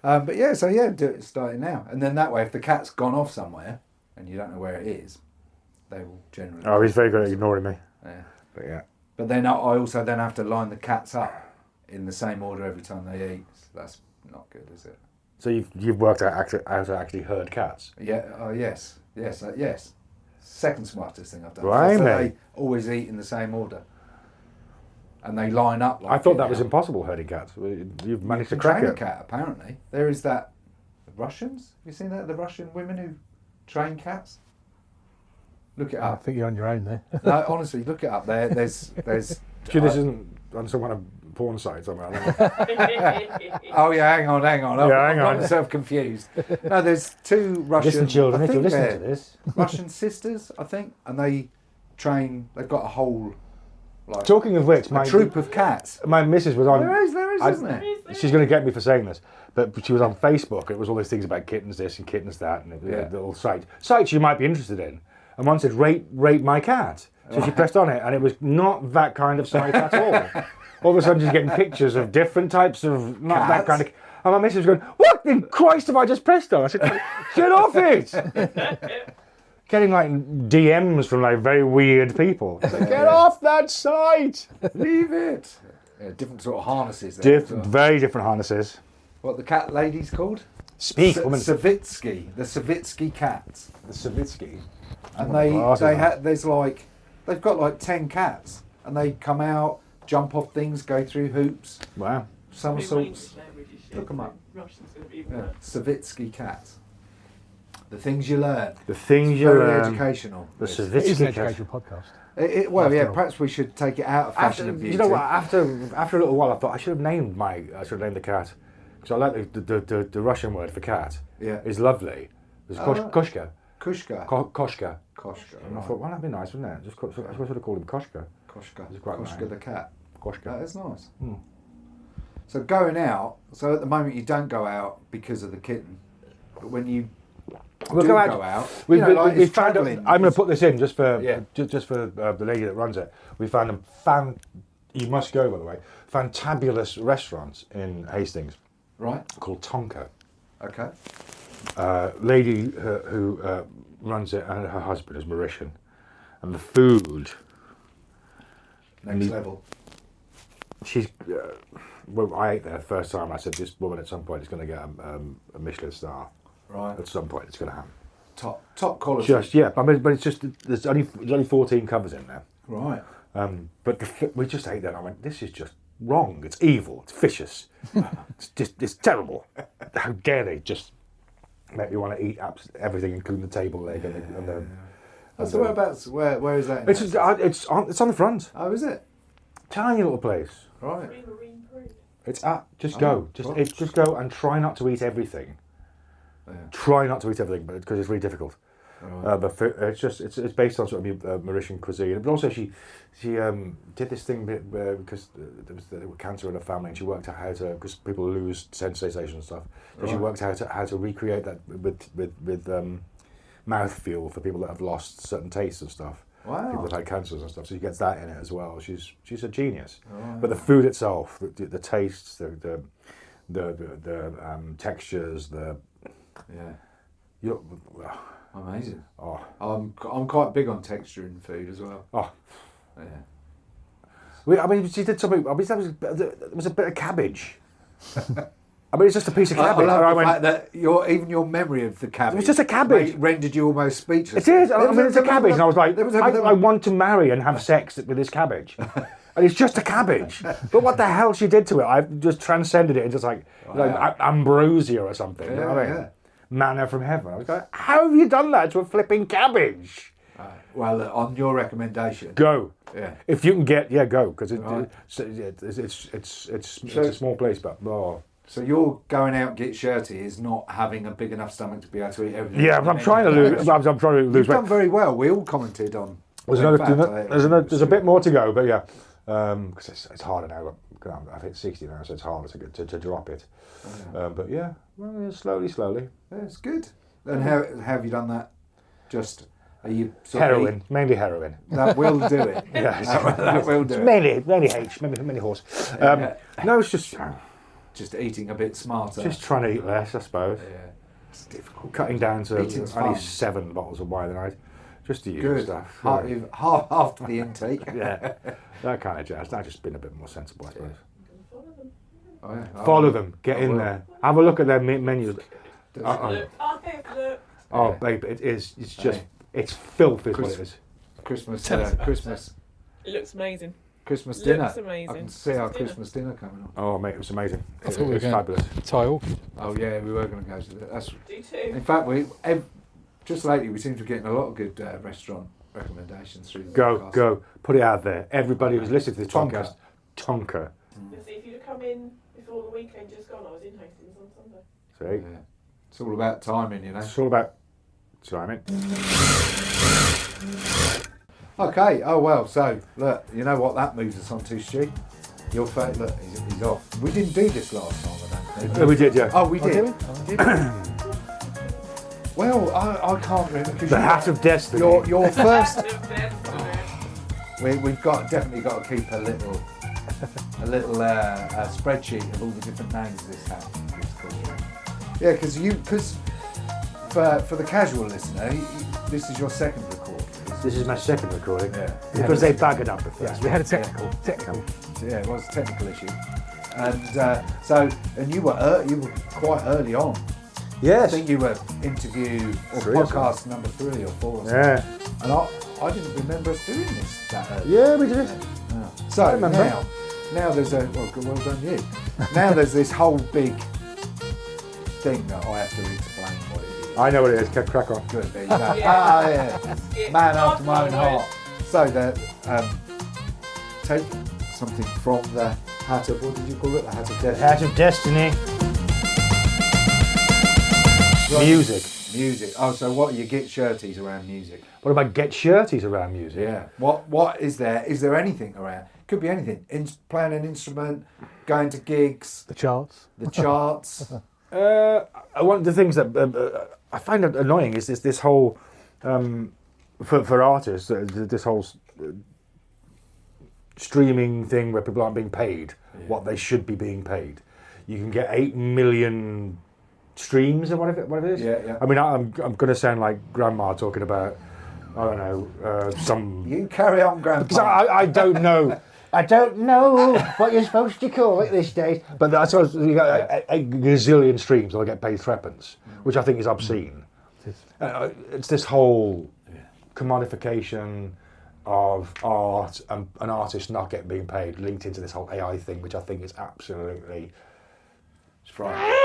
But yeah, so yeah, do it starting now. And then that way, if the cat's gone off somewhere and you don't know where it is, they will generally. Oh, he's very good at ignoring me. Yeah. But yeah. But then I also then have to line the cats up in the same order every time they eat. So that's not good, is it? So you've worked out how to actually herd cats. Yeah. Oh yes. Yes. Second smartest thing I've done. Right, So mate. they always eat in the same order, and they line up. Like I thought that it was now. impossible, herding cats. You've managed to You can crack train a it. cat. Apparently, there is that. The Russians. Have you seen that? The Russian women who train cats. Look it I up. think you're on your own there. No, honestly, look it up. There's. Sure, this isn't on some kind of porn site somewhere. Oh yeah, hang on. Yeah, I've hang got on. myself confused. No, there's two Russian. Listen, children, I if you're think listening to they're this. Russian sisters, I think, and they train. They've got a whole like Talking of which, a troop of cats. my missus was on. There is, I- isn't there? She's going to get me for saying this, but she was on Facebook. It was all these things about kittens this and kittens that, and Yeah. the little sites you might be interested in. And one said, rate my cat. So she pressed on it, and it was not that kind of site at all. All of a sudden, she's getting pictures of different types of not that Cats? kind of. And my missus was going, "What in Christ have I just pressed on?" I said, "Get off it!" Getting like DMs from like very weird people. I said, Get off that site! Leave it. Yeah, different sort of harnesses. There as well. Very different harnesses. What the cat lady's called? Speak, woman. Savitsky. The Savitsky cats. The Savitsky. And Oh my God, they isn't had. There's like they've got like 10 cats, and they come out, jump off things, go through hoops, Wow. somersaults. Look 'em up. Yeah. Savitsky cat. The things you learn. The things It's you very learn. educational. The This. It is an Savitsky cat. educational podcast. Well, yeah. After all. Perhaps we should take it out of fashion After, and beauty. you know what? After a little while, I thought I should have named the cat because I like the Russian word for cat. Yeah. Is lovely. It's Koshka. Kushka. Koshka. Koshka. And I Right. thought, well, that'd be nice, wouldn't it? I should have called him Koshka. Koshka. It's quite Koshka nice. the cat. Koshka. That is nice. Hmm. So going out. So at the moment you don't go out because of the kitten, but when you We'll do go go out. out, We've, you know, like we've it's found. travelling. I'm going to put this in just for Yeah. just for the lady that runs it. We found you must go, by the way. Fantabulous restaurants in Hastings Right. called Tonka. Okay. Lady who runs it and her husband is Mauritian, and the food. Next level. She's. Well, I ate there the first time. I said this woman at some point is going to get a Michelin star. Right. At some point, it's going to happen. Top quality. Just yeah, but it's just there's only 14 covers in there. Right. But we just ate that and I went, this is just wrong. It's evil. It's vicious. it's terrible. How dare they just make you want to eat everything, including the table leg and the. So whereabouts? Where is that? In It's Hastings? it's on the front. Oh, is it? Tiny little place. Right. It's just go. Just go and try not to eat everything. Yeah. Try not to eat everything, but because it's really difficult. Right. But it's based on sort of Mauritian cuisine. But also she did this thing because there was cancer in her family, and she worked out how to, because people lose sensation and stuff. So she Right. worked out how to recreate that with mouthfeel for people that have lost certain tastes and stuff. Wow. People that had cancers and stuff. So she gets that in it as well. She's a genius. Right. But the food itself, the tastes, the textures, Yeah. Amazing. Oh. I'm quite big on texture in food as well. Oh. Yeah. I mean, she did something. I mean, there was a bit of cabbage. I mean, it's just a piece of cabbage. I love And I the went, fact that even your memory of the cabbage. It was just a cabbage. Rendered you almost speechless. it is. I mean, it's a cabbage, and I was like, There was I want to marry and have sex with this cabbage. And it's just a cabbage. But what the hell she did to it, I've just transcended it into just like ambrosia or something. You know what I mean? Yeah. Manna from heaven. I was going, how have you done that to a flipping cabbage? Well, on your recommendation. Go. Yeah. If you can go, because Right. it's a small place, but So your going out and get shirty is not having a big enough stomach to be able to eat everything. yeah, I'm trying to lose. I'm trying to lose You've weight. done very well. We all commented on. There's a bit more to go, but yeah, because it's harder now. I've hit 60 now, so it's harder to drop it. But yeah, well, slowly. Yeah, it's good. And how have you done that? Just are you sort of Heroin, mainly heroin. that will do it. Yes. that will do it. Mainly H, mainly horse. No, it's Just eating a bit smarter. just trying to eat less, I suppose. Yeah, it's difficult. Cutting down to Eating's only fun. 7 bottles of wine a night, just the usual Good. stuff. Half the intake. Yeah, that kind of jazz. I've just been a bit more sensible, I suppose. Oh, yeah. Follow them, get I in will. there, have a look at their menus. Does- Oh, babe, it is. It's just, it's filth, is what it is. Christmas, Tell us about Christmas amazing. dinner. Looks amazing. I can see our Christmas dinner. Christmas dinner coming on. Oh, mate, it was amazing. I thought we were It's going fabulous. Tile. Oh yeah, we were going to go to that. That's Do too. in fact just lately we seem to be getting a lot of good restaurant recommendations through the podcast. Go, put it out there. Everybody who's listening to this Tonka. podcast, Tonka. You'll see if you'd have come in before the weekend just gone, I was in Hastings on Sunday. See, Yeah. It's all about timing, you know. it's all about timing. Okay. Oh well. So look, you know what that moves us on to, Stu? Your fate. Look, he's off. We didn't do this last time, I don't think. Oh, we did, yeah. Oh, we did. did we? Did we? Well, I can't remember. 'Cause The you- Hat of Destiny. Your first. We've definitely got to keep a little spreadsheet of all the different names this hat is called. Yeah, because for the casual listener, this is your second recording. This is my second recording. Yeah. Because they buggered up the first. Yes, we had a technical. Yeah, it was a technical issue, and you were quite early on. I Yes. think you were interview or 3 or podcast number 3 or 4. Or something. Yeah. And I didn't remember us doing this that early. Yeah, we did it. No. So remember. now there's well done you. Now there's this whole big thing that I have to explain what it is. I know what it is. Crack on. Good, there you go. Yeah. Yeah. Man after my own heart. So take something from the hat of, what did you call it? The hat of destiny. Hat of Destiny. Music. Oh, so what are your Git shirties around music? What about get shirties around music? Yeah. What is there? Is there anything around? Could be anything. Playing an instrument, going to gigs, The charts. the charts. One of the things that I find annoying is this whole for artists this whole streaming thing where people aren't being paid what they should be being paid. You can get 8 million streams or whatever it is. Yeah. I mean, I'm going to sound like grandma talking about, I don't know, some. You carry on, Grandpa. Because I don't know. I don't know what you're supposed to call it these days. But that's what you got a gazillion streams, they'll get paid threepence, which I think is obscene. It's this whole commodification of art and an artist not being paid, linked into this whole AI thing, which I think is absolutely. It's frightening.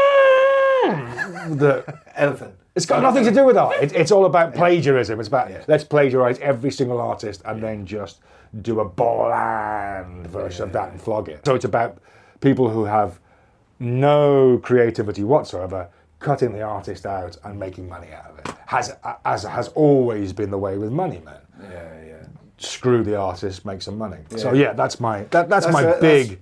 Elephant. It's got nothing to do with art. It's all about plagiarism. It's about let's plagiarise every single artist and then just do a bland version of that and flog it. So it's about people who have no creativity whatsoever cutting the artist out and making money out of it. Has always been the way with money, man. Yeah. Screw the artist, make some money. Yeah. So yeah, that's my big.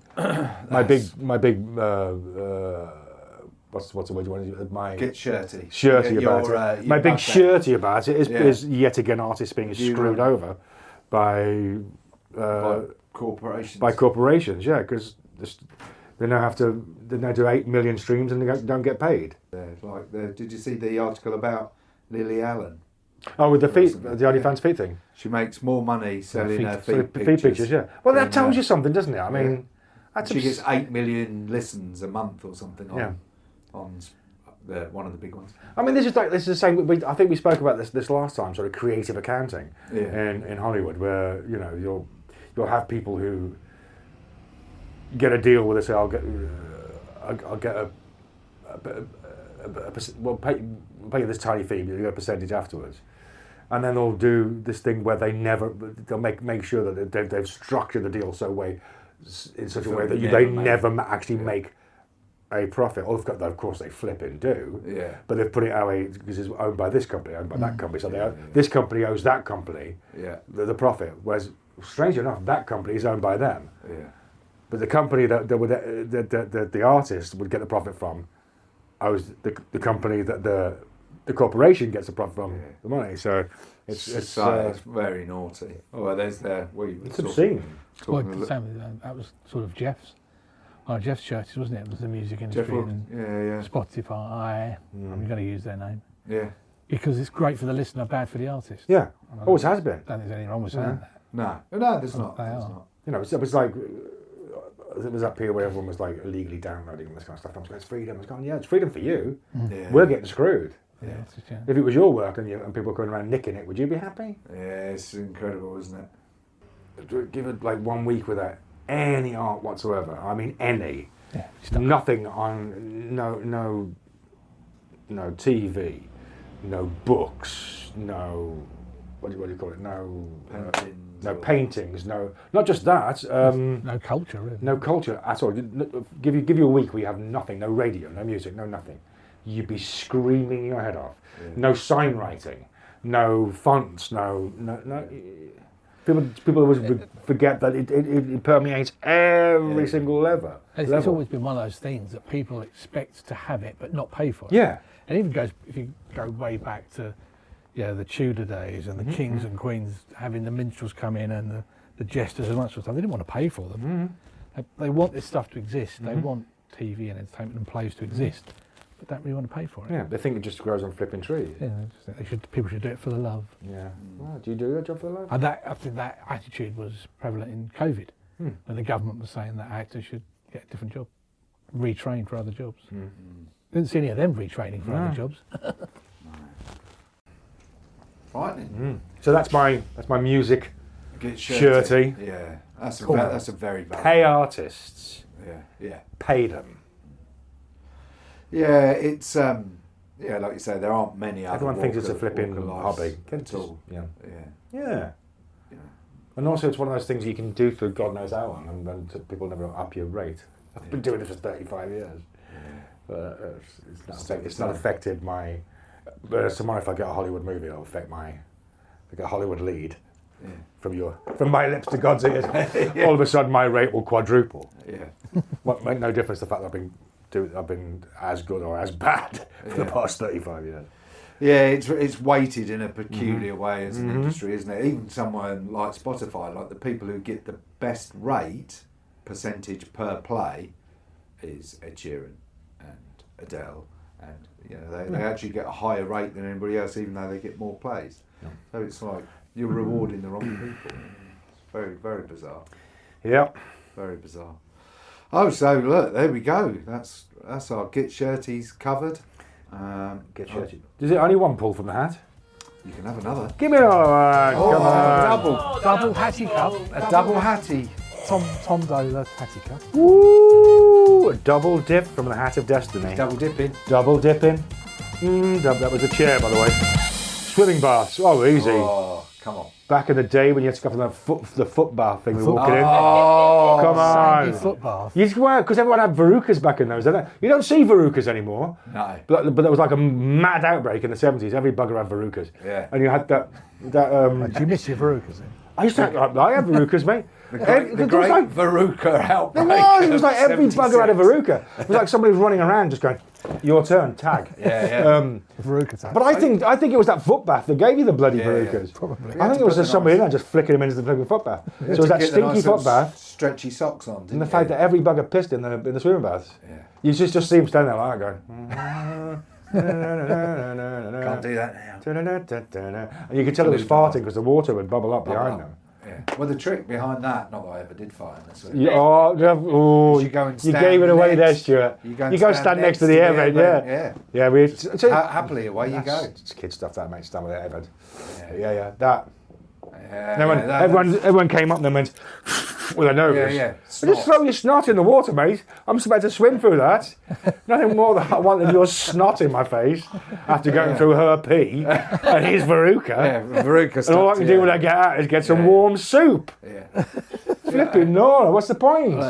What's the word you want to use? My Get shirty. Shirty about it. My big shirty about it is yet again artists being screwed over by corporations. By corporations, yeah, because they now do 8 million streams and they don't get paid. Did you see the article about Lily Allen? Oh, with the feet, the OnlyFans feet thing. She makes more money selling her feet pictures. Yeah. Well, that tells you something, doesn't it? I mean, she gets 8 million listens a month or something on one of the big ones. I mean, this is the same. I think we spoke about this last time, sort of creative accounting in Hollywood, where you'll have people who get a deal where they say, I'll get we'll pay you this tiny fee, but you get a percentage afterwards. And then they'll do this thing where they'll make sure that they've structured the deal in such a way that they never actually make a profit. Of course they flip and do. Yeah. But they've put it out because it's owned by this company, owned by that company. So this company owes that company the profit. Whereas, strangely enough, that company is owned by them. Yeah. But the company that the artist would get the profit from owes the company that the corporation gets the profit from the money. So it's very naughty. Oh, well, there's it's obscene. That was sort of Jeff's churches, wasn't it? It was the music industry and Spotify. I'm going to use their name. Yeah. Because it's great for the listener, bad for the artist. Yeah. Always has been. I don't think there's anything wrong with saying that. No, there's not. You know, it was like. It was that period where everyone was like illegally downloading this kind of stuff. I was going, it's freedom. I was going, it's freedom for you. Yeah. We're getting screwed. Yeah. If it was your work and people were going around nicking it, would you be happy? Yeah, it's incredible, isn't it? Give it like 1 week without any art whatsoever. I mean, any. Yeah, nothing on, no TV, no books, no, what do you call it? No paintings, not just that. No culture, really. No culture at all. Give you a week where you have nothing, no radio, no music, no nothing. You'd be screaming your head off. Yeah. No sign writing, no fonts, no. People would forget that it permeates every single level. It's always been one of those things that people expect to have it but not pay for it. Yeah. And even if you go way back to the Tudor days and the kings and queens having the minstrels come in and the jesters and that sort of stuff, they didn't want to pay for them. They want this stuff to exist. They want TV and entertainment and plays to exist, but don't really want to pay for it. Yeah, they think it just grows on flipping trees. Yeah, people should do it for the love. Yeah. Well, do you do your job for the love? And I think that attitude was prevalent in COVID, when the government was saying that actors should get a different job, retrain for other jobs. Didn't see any of them retraining for other jobs. Frightening. So that's my music shirty. Yeah. That's a very valid. Pay artists. Yeah. Pay them. Yeah, it's like you say, there aren't many other. Everyone thinks it's a flipping hobby. At all. Yeah. And also, it's one of those things you can do for God knows how long, and people never up your rate. I've been doing it for 35 years. But it's not affected my. But tomorrow, if I get a Hollywood movie, it'll affect my. If I get a Hollywood lead from my lips to God's ears, all of a sudden my rate will quadruple. Yeah. What make no difference the fact that I've been as good or as bad for the past 35 years. Yeah, it's weighted in a peculiar way as an industry, isn't it? Even somewhere like Spotify, like the people who get the best rate percentage per play is Ed Sheeran and Adele, and they actually get a higher rate than anybody else, even though they get more plays. Yeah. So it's like you're rewarding the wrong people. It's very, very bizarre. Yep. Very bizarre. Oh, so look, there we go. That's our Get Shirties covered. Get Shirty. Is it only one pull from the hat? You can have another. Give me another one. Come on. Double hattie cup. A double hattie. Tom Dola hattie cup. Woo! A double dip from the Hat of Destiny. Double dipping. Double dipping. That was a chair, by the way. Swimming baths. Oh, easy. Oh, come on. Back in the day when you had to go for the foot bath thing, we were walking in. Oh, come on. Sandy foot bath. Because everyone had verrucas back in those days. You don't see verrucas anymore. No. But there was like a mad outbreak in the 70s. Every bugger had verrucas. Yeah. And you had that. Do you miss your verrucas then? I used to I had verrucas, mate. The great verruca outbreak. It was like every bugger had a verruca. It was like somebody was running around just going, your turn, tag. Verruca tag. But I think it was that foot bath that gave you the bloody verrucas. Probably. I think it was just somebody in there just flicking them into the foot bath. So it was that stinky foot bath. Stretchy socks on, And the fact that every bugger pissed in the swimming baths. Yeah. You just see him standing there like that going. Can't do that now. And you could tell it was farting because the water would bubble up behind them. Yeah. Well, the trick behind that, not that I ever did fart in this. You gave it away there, Stuart. You go stand next to the airbed, yeah. Happily away you go. It's kid stuff, that, mate. Stand with the airbed. Yeah. That. Yeah, everyone came up and then went with their nose. Yeah. Just throw your snot in the water, mate. I'm supposed to swim through that. Nothing more than I want than your snot in my face after going through her pee and his verruca. Yeah, verruca. And all I can do when I get out is get some warm soup. Yeah. Flipping Nora, what's the point?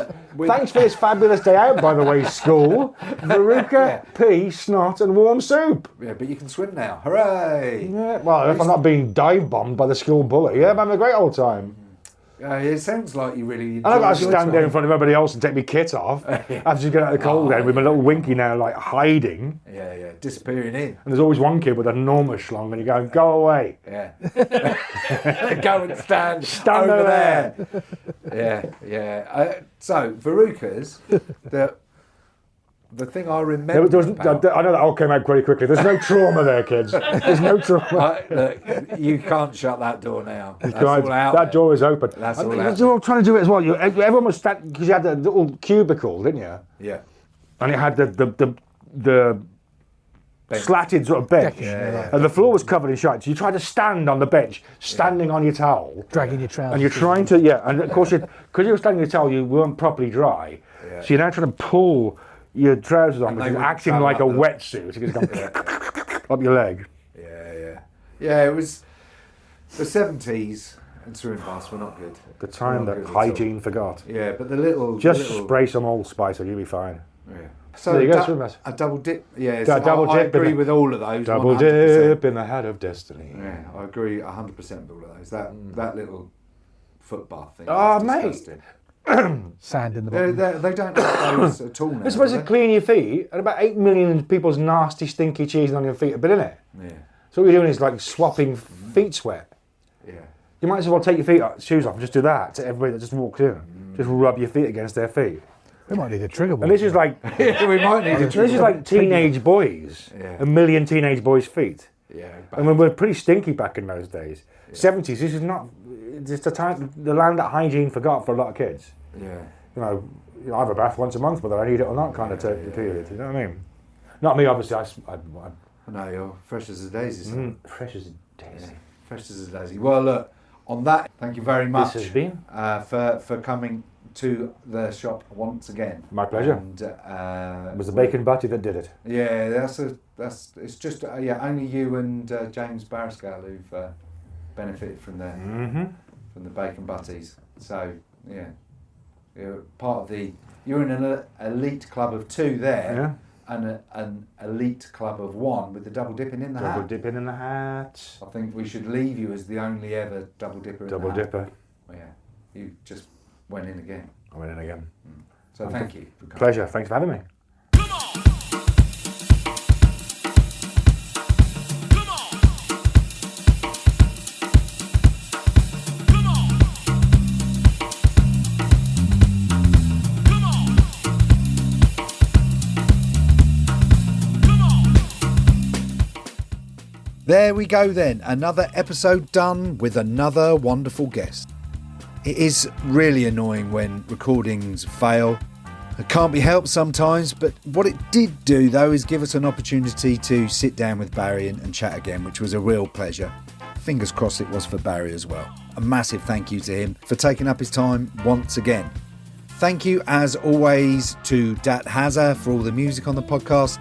Thanks for this fabulous day out, by the way, school. Verruca, pee, snot, and warm soup. Yeah, but you can swim now. Hooray! Yeah, well, if I'm not being dive bombed by the school bully, I'm having a great old time. It sounds like you really enjoy And I've got to stand there in front of everybody else and take my kit off after you get out of the cold end with my little winky now, like hiding. Yeah, disappearing in. And there's always one kid with an enormous schlong, and you go, go away. Yeah. Go and stand over there. Yeah. So, verrucas, the thing I remember I know that all came out pretty quickly. There's no trauma there, kids. There's no trauma. Look, you can't shut that door now. That's all out that there. Door is open. That's all out You're trying to do it as well. Everyone was standing, because you had the little cubicle, didn't you? Yeah. And it had the slatted sort of bench. Yeah. And the floor was covered in shite. So you tried to stand on the bench, standing on your towel. Dragging your trousers. And you're trying to, and of course, because you were standing on your towel, you weren't properly dry. Yeah. So you're now trying to pull your trousers on, And which they is would acting like a travel up wetsuit. It's going up your leg. Yeah, it was the 70s and swimming baths were not good. The time that hygiene forgot. Yeah, but the little... Just spray some allspice and you'll be fine. Yeah. So there you go, swim baths. A double dip. Yeah, I agree with all of those. Double 100%. dip in the hat of destiny. Yeah, I agree 100% with all of those. That little foot bath thing. Oh, is mate. disgusting. Sand in the bottom. They don't have those at all now. It's supposed to clean your feet, and about 8 million people's nasty, stinky cheese on your feet have been in it. Yeah. So what you're doing is like swapping feet sweat. Yeah. You might as well take your shoes off and just do that to everybody that just walks in. Just rub your feet against their feet. We might need a trigger And this is like We might need this is like teenage boys. Yeah. 1 million teenage boys' feet. Yeah. And we were pretty stinky back in those days. 70s, this is not... It's the land that hygiene forgot for a lot of kids. Yeah. You know, I have a bath once a month, whether I need it or not, kind of period. You know what I mean? Not me, obviously. No, you're fresh as a daisy. Son. Fresh as a daisy. Fresh as a daisy. Well, look, on that, thank you very much This has been for coming to the shop once again. My pleasure. And It was the bacon butty that did it. Yeah, it's just only you and James Barriscal who've benefited from the bacon butties. So yeah, you're part of you're in an elite club of 2 there, and an elite club of 1 with the double dipping in the hat. Double dipping in the hat. I think we should leave you as the only ever double dipper in Double the hat. dipper. Yeah, you just went in again. I went in again. So thank you for coming. Pleasure. Thanks for having me. There we go then, another episode done with another wonderful guest. It is really annoying when recordings fail. It can't be helped sometimes, but what it did do though is give us an opportunity to sit down with Barry and chat again, which was a real pleasure. Fingers crossed it was for Barry as well. A massive thank you to him for taking up his time once again. Thank you as always to Dat Hazza for all the music on the podcast.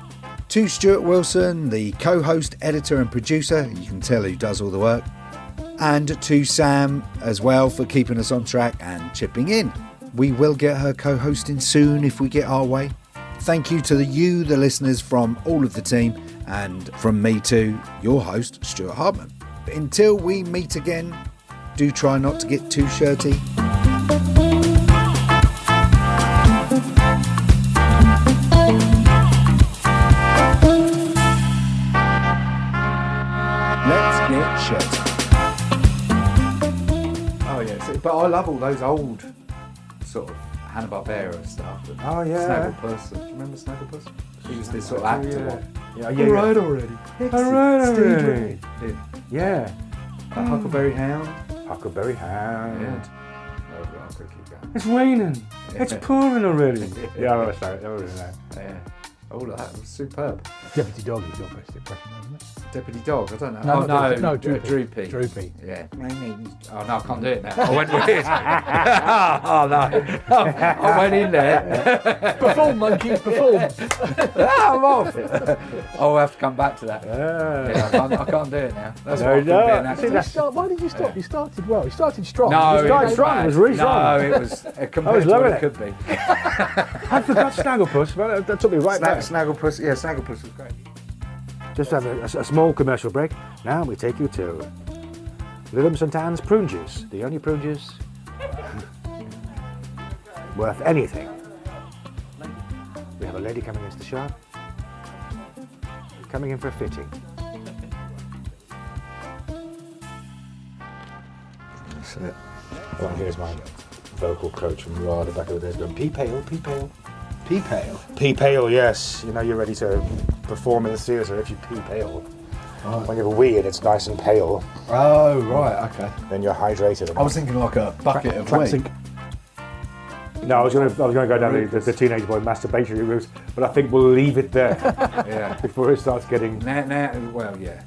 To Stuart Wilson, the co-host, editor and producer, you can tell who does all the work. And to Sam as well for keeping us on track and chipping in. We will get her co-hosting soon if we get our way. Thank you to the listeners from all of the team, and from me too, your host, Stuart Hardman. Until we meet again, do try not to get too shirty. Let's get shirty. Oh yeah, but I love all those old sort of Hanna-Barbera stuff. Oh, yeah. Snagglepuss. Do you remember Snagglepuss? He was this sort of actor. Yeah, Alright already. Alright. Yeah. Yeah. Huckleberry Hound. Huckleberry Hound. Yeah. Oh, right, I'll keep going. It's raining. It's Yeah. pouring already. Yeah, I remember that. Yeah. All of that was superb. Deputy Dog is your best impression, isn't it? Deputy Dog, I don't know. No, Droopy. Droopy. Droopy. Yeah. Oh no, I can't do it now. I went weird. Oh no. I went in there. Perform, monkeys, perform. I'm off. I'll have to come back to that. Yeah, I can't do it now. That's why I couldn't be an actor. Why did you stop? Yeah. You started well. You started strong. No, You started strong, it was really strong. No, it was compared to loving what it it. could be. I forgot Snagglepuss. Well, that took me right back. Snagglepuss, yeah, Snagglepuss was great. Just have a small commercial break. Now we take you to Willem St. Anne's prune juice. The only prune juice worth anything. We have a lady coming into the shop. Coming in for a fitting. That's it. Well, here's my vocal coach from Ra, the back of the days going, pea pale, pea pale. Pea pale. Pea pale, yes. You know you're ready to perform in the theatre if you pea pale. Right. When you have a wee and it's nice and pale, Oh, right, okay. then you're hydrated. I was thinking like a bucket of Classic. wheat. No, I was going to go down the teenage boy masturbation route, but I think we'll leave it there Yeah. before it starts getting. Now, well, yeah.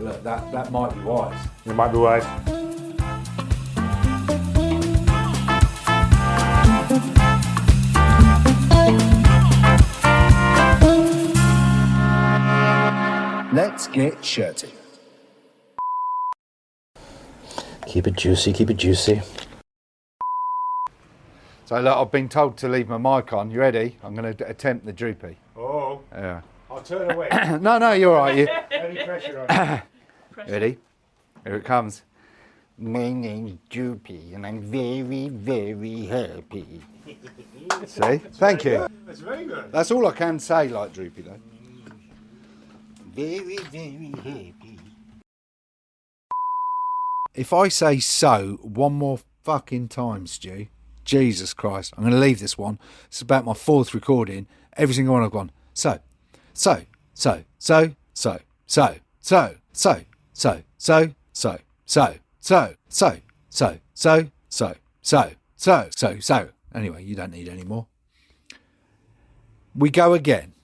Look, that might be wise. It might be wise. Let's get shirty. Keep it juicy, keep it juicy. So look, I've been told to leave my mic on. You ready? I'm going to attempt the droopy. Oh, Yeah. I'll turn away. No, you're all right. You Any pressure on ready? Here it comes. My name's Droopy and I'm very, very happy. See? Thank you. That's very good. That's all I can say, like droopy though. Very, very happy. If I say so one more fucking time, Stu, Jesus Christ, I'm going to leave this one. It's about my 4th recording. Every single one I've gone, so, Anyway, you don't need any more. We go again.